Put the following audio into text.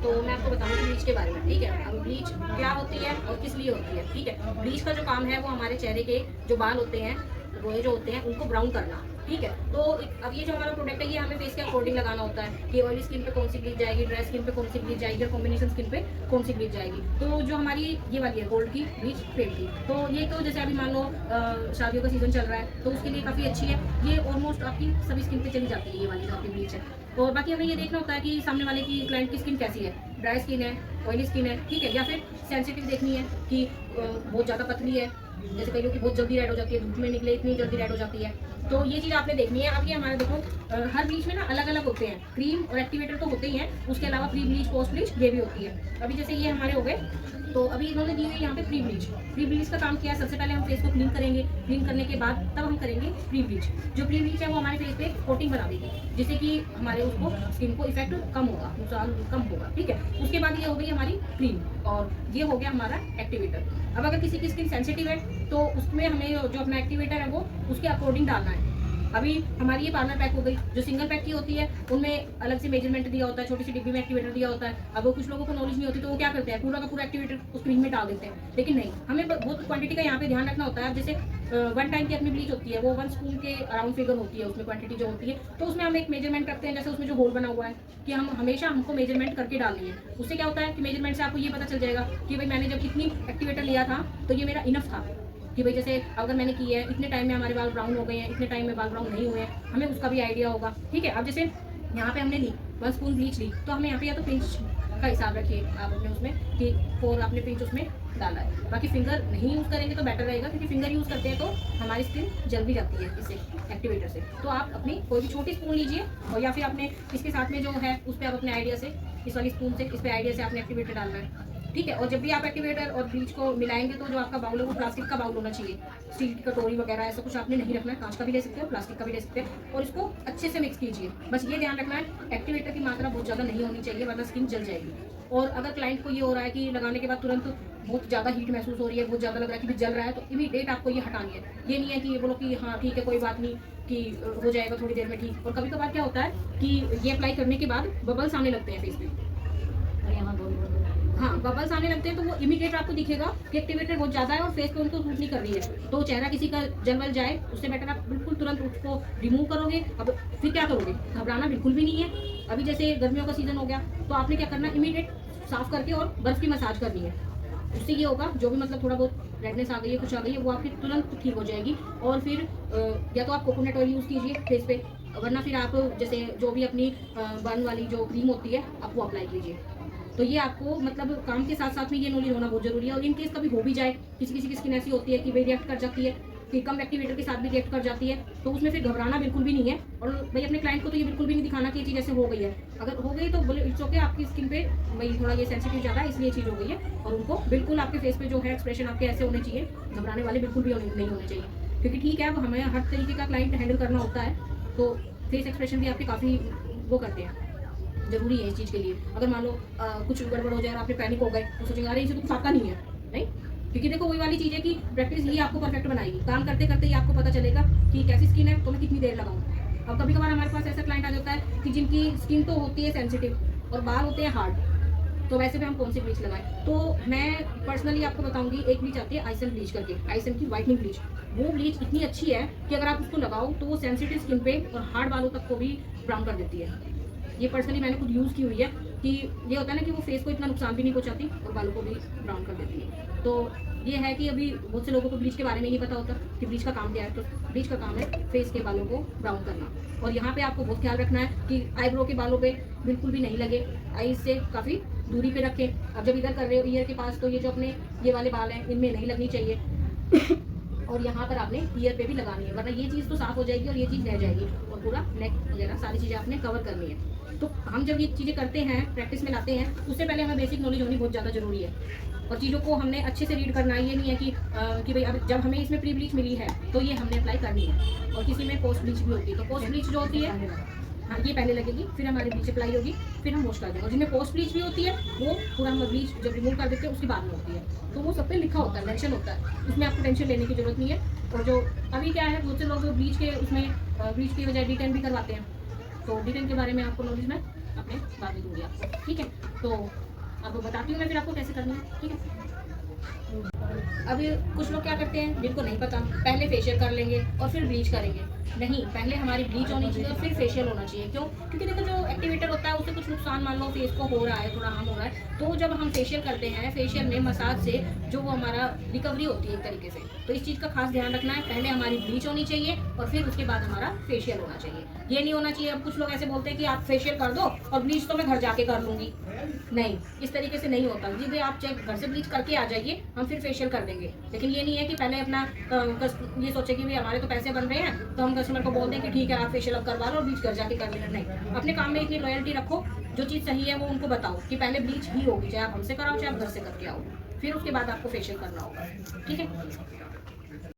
तो मैं आपको बताऊंगी ब्लीच के बारे में, ठीक है। अब ब्लीच क्या होती है और किस लिए होती है, ठीक है। ब्लीच का जो काम है वो हमारे चेहरे के जो बाल होते हैं, रोए जो होते हैं, उनको ब्राउन करना, ठीक है। तो अब ये जो हमारा प्रोडक्ट है ये हमें फेस के अकॉर्डिंग लगाना होता है कि ऑयली स्किन पे कौन सी ब्लीच जाएगी, ड्राई स्किन पे कौन सी ब्लीच जाएगी और कॉम्बिनेशन स्किन पे कौन सी ब्लीच जाएगी। तो जो हमारी ये वाली है गोल्ड की ब्लीच फेड की, तो ये तो जैसे अभी मान लो शादियों का सीजन चल रहा है तो उसके लिए काफ़ी अच्छी है। ये ऑलमोस्ट आपकी सभी स्किन पे चली जाती है ये वाली जो आपकी ब्लीच है। और बाकी हमें ये देखना होता है कि सामने वाले की क्लाइंट की स्किन कैसी है, ड्राई स्किन है, ऑयली स्किन है, ठीक है, या फिर सेंसिटिव देखनी है कि बहुत ज़्यादा पतली है, जैसे कई लोग की बहुत जल्दी रेड हो जाती है, धूप में निकले इतनी जल्दी रेड हो जाती है। तो ये चीज़ आपने देखनी है। अब ये हमारे देखो हर ब्लीच में ना अलग अलग होते हैं, क्रीम और एक्टिवेटर तो होते ही हैं, उसके अलावा प्री ब्लीच, पोस्ट ब्लीच ये भी होती है। अभी जैसे ये हमारे हो गए, तो अभी इन्होंने दी हुई है यहाँ पे प्री ब्लीच। प्री ब्लीच का काम क्या है, सबसे पहले हम फेस को क्लीन करेंगे, क्लीन करने के बाद तब हम करेंगे प्री ब्लीच। जो प्री ब्लीच है वो हमारे फेस पे कोटिंग बना देगी, जिससे कि हमारे उसको स्किन को इफेक्ट कम होगा, नुकसान कम होगा, ठीक है। उसके बाद ये हो गई हमारी क्रीम और ये हो गया हमारा एक्टिवेटर। अब अगर किसी की स्किन सेंसिटिव है तो उसमें हमें जो अपना एक्टिवेटर है वो उसके अकॉर्डिंग डालना है। अभी हमारी ये पार्लर पैक हो गई, जो सिंगल पैक की होती है उनमें अलग से मेजरमेंट दिया होता है, छोटी सी डिब्बी में एक्टिवेटर दिया होता है। अब वो कुछ लोगों को नॉलेज नहीं होती तो वो क्या करते हैं, पूरा का पूरा एक्टिवेटर उस क्रीम में डाल देते हैं, लेकिन नहीं, हमें बहुत क्वांटिटी का यहाँ पे ध्यान रखना होता है। जैसे 1 टाइम की अपनी ब्लीच होती है वो 1 स्पून के अराउंड फिगर होती है, उसमें क्वांटिटी जो होती है, तो उसमें हम एक मेजरमेंट रखते हैं। जैसे उसमें जो होल बना हुआ है कि हम हमेशा हमको मेजरमेंट करके डालनी है। उससे क्या होता है कि मेजरमेंट से आपको ये पता चल जाएगा कि भाई मैंने जब इतनी एक्टिवेटर लिया था तो ये मेरा इनफ था, कि भाई जैसे अगर मैंने की है इतने टाइम में हमारे बाल ब्राउन हो गए हैं, इतने टाइम में बाल ब्राउन नहीं हुए हैं, हमें उसका भी आइडिया होगा, ठीक है। अब जैसे यहाँ पे हमने ली 1 स्पून ब्लीच ली, तो हमें यहाँ पे या तो पिंच का हिसाब रखिए आप अपने उसमें कि 4 आपने पिंच उसमें डाला है। बाकी फिंगर नहीं यूज़ करेंगे तो बेटर रहेगा, क्योंकि फिंगर यूज़ करते हैं तो हमारी स्किन जल भी जाती है इससे एक्टिवेटर से। तो आप अपनी कोई भी छोटी स्पून लीजिए और या फिर आपने इसके साथ में जो है उस पर आप अपने आइडिया से, इस वाली स्पून से, इस पर आइडिया से आपने एक्टिवेटर डालना है, ठीक है। और जब भी आप एक्टिवेटर और ब्लीच को मिलाएंगे तो जो आपका बाउल है वो प्लास्टिक का बाउल होना चाहिए, स्टील की कटोरी वगैरह ऐसा कुछ आपने नहीं रखना है, कांच का भी ले सकते हो, प्लास्टिक का भी ले सकते हैं। और इसको अच्छे से मिक्स कीजिए, बस ये ध्यान रखना है एक्टिवेटर की मात्रा बहुत ज़्यादा नहीं होनी चाहिए वरना स्किन जल जाएगी। और अगर क्लाइंट को ये हो रहा है कि लगाने के बाद तुरंत बहुत ज़्यादा हीट महसूस हो रही है, बहुत ज़्यादा लग रहा है कि भी जल रहा है, तो इमीडिएट आपको ये हटानी है। ये नहीं है कि ये बोलो कि हाँ ठीक है कोई बात नहीं कि हो जाएगा थोड़ी देर में ठीक। और कभी कभार क्या होता है कि ये अप्लाई करने के बाद बबल्स आने लगते हैं फेस पे, हाँ बबल्स आने लगते हैं, तो वो इमीडिएट आपको दिखेगा कि एक्टिवेटर बहुत ज़्यादा है और फेस पे उनको सूट नहीं कर रही है। तो चेहरा किसी का जलवल जाए उससे बेटर आप बिल्कुल तुरंत उसको रिमूव करोगे। अब फिर क्या करोगे, घबराना बिल्कुल भी नहीं है। अभी जैसे गर्मियों का सीजन हो गया तो आपने क्या करना, इमीडिएट साफ करके और बर्फ़ की मसाज करनी है। उससे ये होगा जो भी मतलब थोड़ा बहुत रेडनेस आ गई है, कुछ आ गई है, वो आपकी तुरंत ठीक हो जाएगी। और फिर या तो आप कोकोनट ऑयल यूज़ कीजिए फेस पे, वरना फिर आप जैसे जो भी अपनी बर्न वाली जो क्रीम होती है आप वो अप्लाई कीजिए। तो ये आपको मतलब काम के साथ साथ में ये नॉलेज होना बहुत जरूरी है। और इन केस कभी हो भी जाए, किसी किसी की स्किन ऐसी होती है कि भाई रिएक्ट कर जाती है, कि कम एक्टिवेटर के साथ भी रिएक्ट कर जाती है, तो उसमें फिर घबराना बिल्कुल भी नहीं है। और भाई अपने क्लाइंट को तो ये बिल्कुल भी नहीं दिखाना कि ये चीज़ ऐसे हो गई है। अगर हो गई तो बोले इट्स ओके, आपकी स्किन पे भाई थोड़ा ये सेंसिटिव ज़्यादा है इसलिए ये चीज़ हो गई है। और उनको बिल्कुल आपके फेस पे जो है एक्सप्रेशन आपके ऐसे होने चाहिए, घबराने वाले बिल्कुल भी नहीं होने चाहिए। क्योंकि ठीक है अब हमें हर तरीके का क्लाइंट हैंडल करना होता है, तो फेस एक्सप्रेशन भी आपके काफ़ी वो करते हैं, जरूरी है इस चीज़ के लिए। अगर मान लो कुछ गड़बड़ हो जाए और आपने पैनिक हो गए तो सोचेंगे अरे इसे तो कुछ आता नहीं है, नहीं। क्योंकि देखो वही वाली चीज़ है कि प्रैक्टिस ही आपको परफेक्ट बनाएगी। काम करते करते ही आपको पता चलेगा कि कैसी स्किन है तो मैं कितनी देर लगाऊँ। अब कभी कभार हमारे पास ऐसा क्लाइंट आ जाता है कि जिनकी स्किन तो होती है सेंसिटिव और बाल होते हैं हार्ड, तो वैसे भी हम कौन सी ब्लीच लगाएं। तो मैं पर्सनली आपको बताऊंगी, एक ब्लीच आती है आइसन ब्लीच करके, आइसन की वाइटनिंग ब्लीच। वो ब्लीच इतनी अच्छी है कि अगर आप उसको लगाओ तो वो सेंसिटिव स्किन पे और हार्ड बालों तक को भी ब्राउन कर देती है। ये पर्सनली मैंने खुद यूज़ की हुई है कि ये होता है ना कि वो फेस को इतना नुकसान भी नहीं पहुंचाती और बालों को भी ब्राउन कर देती है। तो ये है कि अभी बहुत से लोगों को ब्लीच के बारे में नहीं पता होता कि ब्लीच का काम क्या है। तो ब्लीच का काम है फेस के बालों को ब्राउन करना। और यहाँ पे आपको बहुत ख्याल रखना है कि आईब्रो के बालों पे बिल्कुल भी नहीं लगे, आईज से काफ़ी दूरी पे रखें। अब जब इधर कर रहे हो ईयर के पास तो ये जो अपने ये वाले बाल हैं इनमें नहीं लगनी चाहिए और यहाँ पर आपने ईयर पे भी लगानी है, वरना ये चीज़ तो साफ हो जाएगी और ये चीज़ रह जाएगी। और पूरा नेक वगैरह सारी चीज़ें आपने कवर करनी है। तो हम जब ये चीज़ें करते हैं, प्रैक्टिस में लाते हैं, उससे पहले हमें बेसिक नॉलेज होनी बहुत ज़्यादा ज़रूरी है। और चीज़ों को हमने अच्छे से रीड करना है। ये नहीं है कि भाई अब जब हमें इसमें प्री ब्लीच मिली है तो ये हमने अप्लाई करनी है। और किसी में पोस्ट ब्लीच भी होती है, तो पोस्ट ब्लीच जो होती है हाँ ये पहले लगेगी, फिर हमारी ब्लीच अप्लाई होगी, फिर हम वॉश कर देंगे। और जिनमें पोस्ट ब्लीच भी होती है वो पूरा हम ब्लीच जब रिमूव कर देते हैं उसके बाद में होती है, तो वो सब पे लिखा होता है, मेंशन होता है, उसमें आपको टेंशन लेने की जरूरत नहीं है। और जो अभी क्या है बहुत से लोग ब्लीच के उसमें ब्लीच की बजाय D10 भी करवाते हैं, तो D10 के बारे में आपको नॉलेज मैं अपने बाद में दूंगी आपको, ठीक है। तो अब बताती हूँ मैं फिर आपको कैसे करना है, ठीक है। अभी कुछ लोग क्या करते हैं जिनको नहीं पता, पहले फेशियल कर लेंगे और फिर ब्लीच करेंगे। नहीं, पहले हमारी ब्लीच होनी चाहिए और फिर फेशियल होना चाहिए। क्यों? क्योंकि देखो जो एक्टिवेटर होता है उससे कुछ नुकसान मान लो फेस को हो रहा है, थोड़ा हार्म हो रहा है, तो जब हम फेशियल करते हैं, फेशियल में मसाज से जो वो हमारा रिकवरी होती है एक तरीके से, तो इस चीज़ का खास ध्यान रखना है। पहले हमारी ब्लीच होनी चाहिए और फिर उसके बाद हमारा फेशियल होना चाहिए। ये नहीं होना चाहिए, अब कुछ लोग ऐसे बोलते हैं कि आप फेशियल कर दो और ब्लीच तो मैं घर जाके कर लूँगी। नहीं, इस तरीके से नहीं होता। जी आप चेक घर से ब्लीच करके आ जाइए, हम फिर फेशियल कर देंगे। लेकिन ये नहीं है कि पहले अपना ये सोचे कि भाई हमारे तो पैसे बन रहे हैं तो हम कस्टमर को बोल दें कि ठीक है आप फेशियल अब करवा लो और ब्लीच घर जाके कर लेना। नहीं, अपने काम में इतनी लॉयल्टी रखो, जो चीज़ सही है वो उनको बताओ कि पहले ब्लीच ही होगी, चाहे आप हमसे कराओ चाहे आप घर से करके आओ, फिर उसके बाद आपको फेशियल करना होगा, ठीक है।